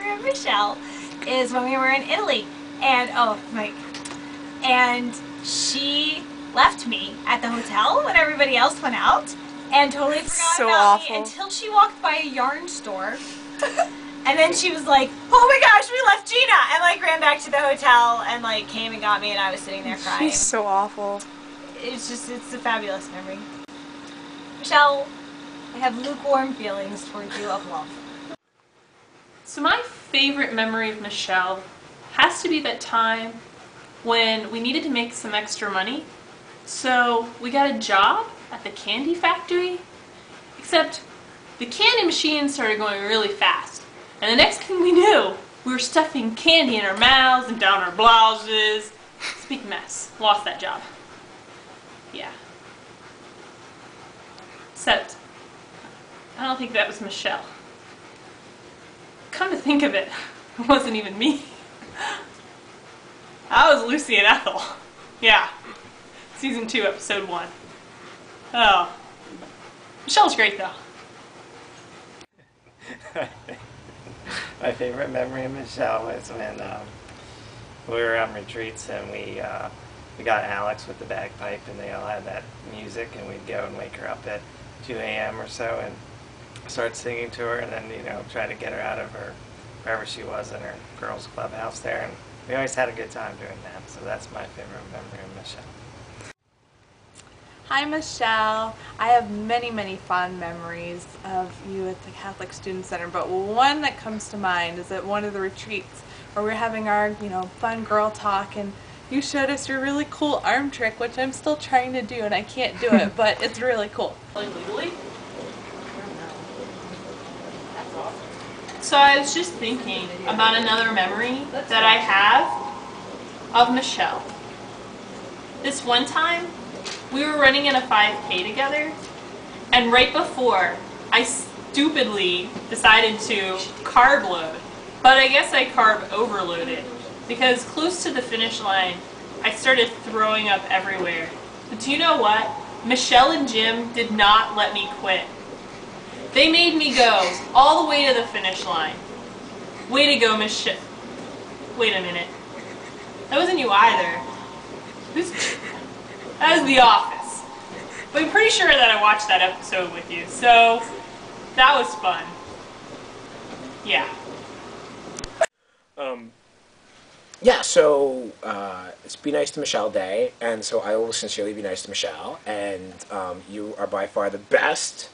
memory of Michelle is when we were in Italy, and and she left me at the hotel when everybody else went out, and totally forgot about me until she walked by a yarn store. And then she was like, oh my gosh, we left Gina! And like ran back to the hotel and like came and got me, and I was sitting there crying. She's so awful. It's a fabulous memory. Michelle, I have lukewarm feelings towards you of love. So my favorite memory of Michelle has to be that time when we needed to make some extra money. So we got a job at the candy factory, except the candy machine started going really fast. And the next thing we knew, we were stuffing candy in our mouths and down our blouses. It's a big mess. Lost that job. Yeah. Except, I don't think that was Michelle. Come to think of it, it wasn't even me. That was Lucy and Ethel. Yeah. Season 2, episode 1. Oh. Michelle's great though. My favorite memory of Michelle was when we were on retreats and we got Alex with the bagpipe, and they all had that music, and we'd go and wake her up at 2 a.m. or so and start singing to her, and then, you know, try to get her out of her wherever she was in her girls' clubhouse there, and we always had a good time doing that. So that's my favorite memory of Michelle. Hi Michelle. I have many fond memories of you at the Catholic Student Center, but one that comes to mind is at one of the retreats where we were having our, fun girl talk, and you showed us your really cool arm trick, which I'm still trying to do and I can't do it, but it's really cool. Like legally? So I was just thinking about another memory that I have of Michelle. This one time, we were running in a 5K together, and right before, I stupidly decided to carb load. But I guess I carb overloaded, because close to the finish line, I started throwing up everywhere. But do you know what? Michelle and Jim did not let me quit. They made me go all the way to the finish line. Way to go, Michelle. Wait a minute. That wasn't you either. That was The Office. But I'm pretty sure that I watched that episode with you, so that was fun. Yeah. Yeah, so it's Be Nice to Michelle Day, and so I will sincerely be nice to Michelle, and you are by far the best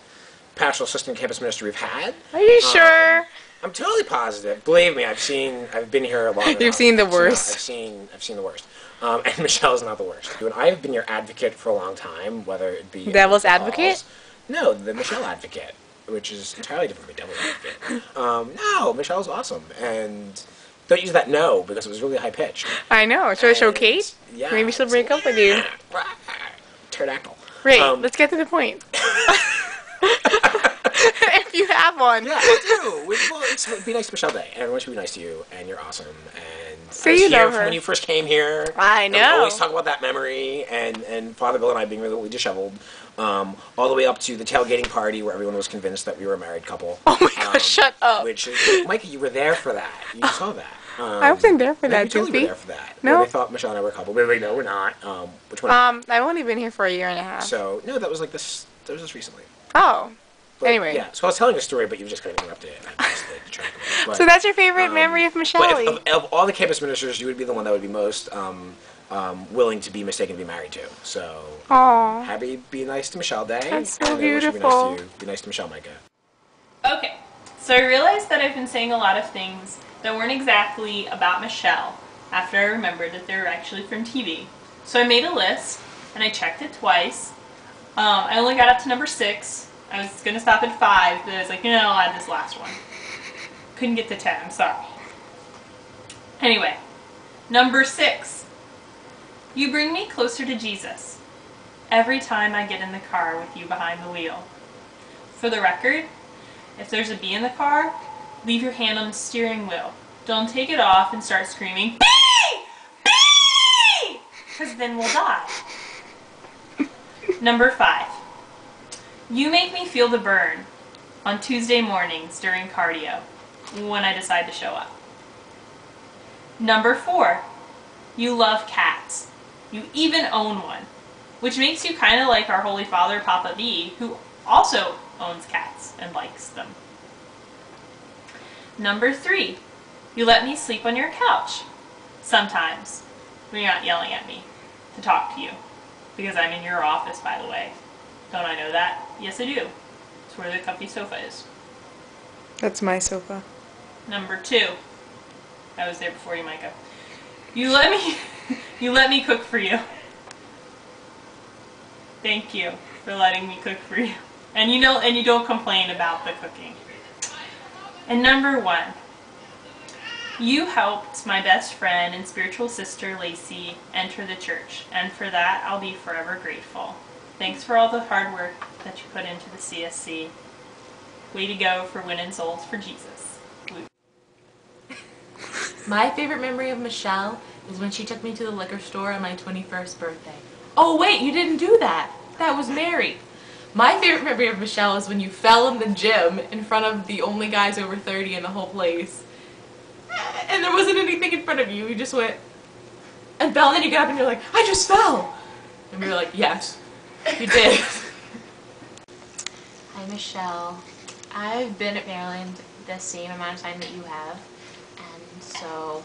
pastoral assistant campus minister we've had. Are you sure? I'm totally positive. Believe me, I've been here long enough. You've seen the worst. I've seen the worst. And Michelle's not the worst. And I've been your advocate for a long time, whether it be Devil's Advocate? No, the Michelle Advocate, which is entirely different from Devil's Advocate. No, Michelle's awesome, and don't use that no because it was really high pitched. I know. Should I show Kate? Yeah. Maybe she'll break up with you. Pterodactyl. Right. Let's get to the point. If you have one. Yeah, I do. Well, it's Be Nice to Michelle Day, and everyone should be nice to you, and you're awesome. And so you know her. When you first came here. I know. We always talk about that memory, and Father Bill and I being really disheveled, all the way up to the tailgating party where everyone was convinced that we were a married couple. Oh my gosh, shut up. Which, Mikey, you were there for that. You saw that. I wasn't there for that, you totally Goofy. were there for that. No. They thought Michelle and I were a couple. But no, we're not. Which one? I've only been here for a year and a half. So, no, that was like this. That was just recently. Oh. But, anyway. Yeah, so I was telling a story, but you've just kind of interrupted it. And I just like, track of it. But, so that's your favorite memory of Michelle? But of all the campus ministers, you would be the one that would be most willing to be mistaken to be married to. So, aww. Happy Be Nice to Michelle Day. That's so and beautiful. Be nice to Michelle, Micah. Okay, so I realized that I've been saying a lot of things that weren't exactly about Michelle after I remembered that they were actually from TV. So I made a list, and I checked it twice. I only got up to number 6. I was going to stop at 5, but I was like, I'll add this last one. Couldn't get to 10, I'm sorry. Anyway, number 6. You bring me closer to Jesus every time I get in the car with you behind the wheel. For the record, if there's a bee in the car, leave your hand on the steering wheel. Don't take it off and start screaming, bee! Bee! Because then we'll die. Number 5. You make me feel the burn on Tuesday mornings during cardio. when I decide to show up. Number 4, you love cats. You even own one, which makes you kind of like our Holy Father, Papa B, who also owns cats and likes them. Number 3, you let me sleep on your couch. Sometimes, when you're not yelling at me to talk to you. Because I'm in your office, by the way. Don't I know that? Yes, I do. It's where the comfy sofa is. That's my sofa. Number 2, I was there before you, Micah. You let me cook for you. Thank you for letting me cook for you. And you don't complain about the cooking. And number 1, you helped my best friend and spiritual sister Lacey enter the church, and for that I'll be forever grateful. Thanks for all the hard work that you put into the CSC. Way to go for winning souls for Jesus. Woo. My favorite memory of Michelle is when she took me to the liquor store on my 21st birthday. Oh wait, you didn't do that. That was Mary. My favorite memory of Michelle is when you fell in the gym in front of the only guys over 30 in the whole place. And there wasn't anything in front of you. You just went and fell, and then you got up and you're like, I just fell. And we were like, yes, you did. Hi, Michelle. I've been at Maryland the same amount of time that you have, and so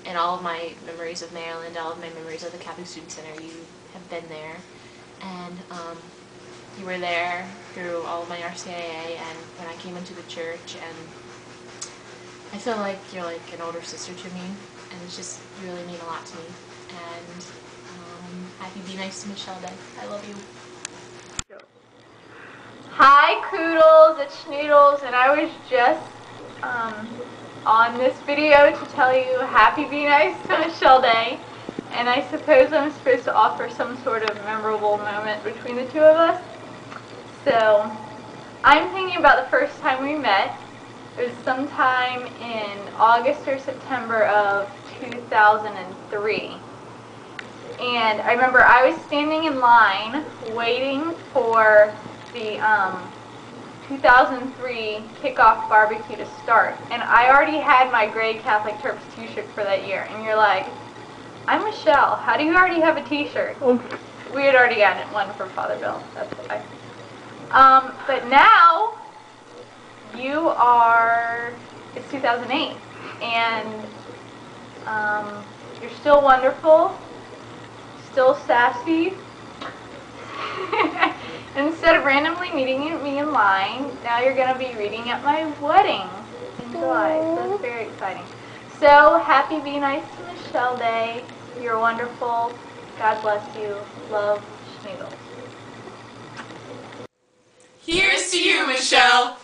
in all of my memories of Maryland, all of my memories of the Catholic Student Center, you have been there, and you were there through all of my RCIA and when I came into the church, and I feel like you're like an older sister to me, and it's just, you really mean a lot to me, and happy Be Nice to Michelle Day. I love you. Hi Koodles, it's Schnoodles, and I was just on this video to tell you happy Be Nice to Michelle Day, and I suppose I'm supposed to offer some sort of memorable moment between the two of us. So I'm thinking about the first time we met. It was sometime in August or September of 2003. And I remember I was standing in line waiting for the 2003 kickoff barbecue to start. And I already had my Gray Catholic Terps t-shirt for that year. And you're like, I'm Michelle. How do you already have a t-shirt? We had already gotten one from Father Bill. That's why. But now, you are, it's 2008. And you're still wonderful. Still sassy. Instead of randomly meeting me in line, now you're going to be reading at my wedding in July. So it's very exciting. So happy Be Nice to Michelle Day. You're wonderful. God bless you. Love, Schnoodles. Here's to you, Michelle.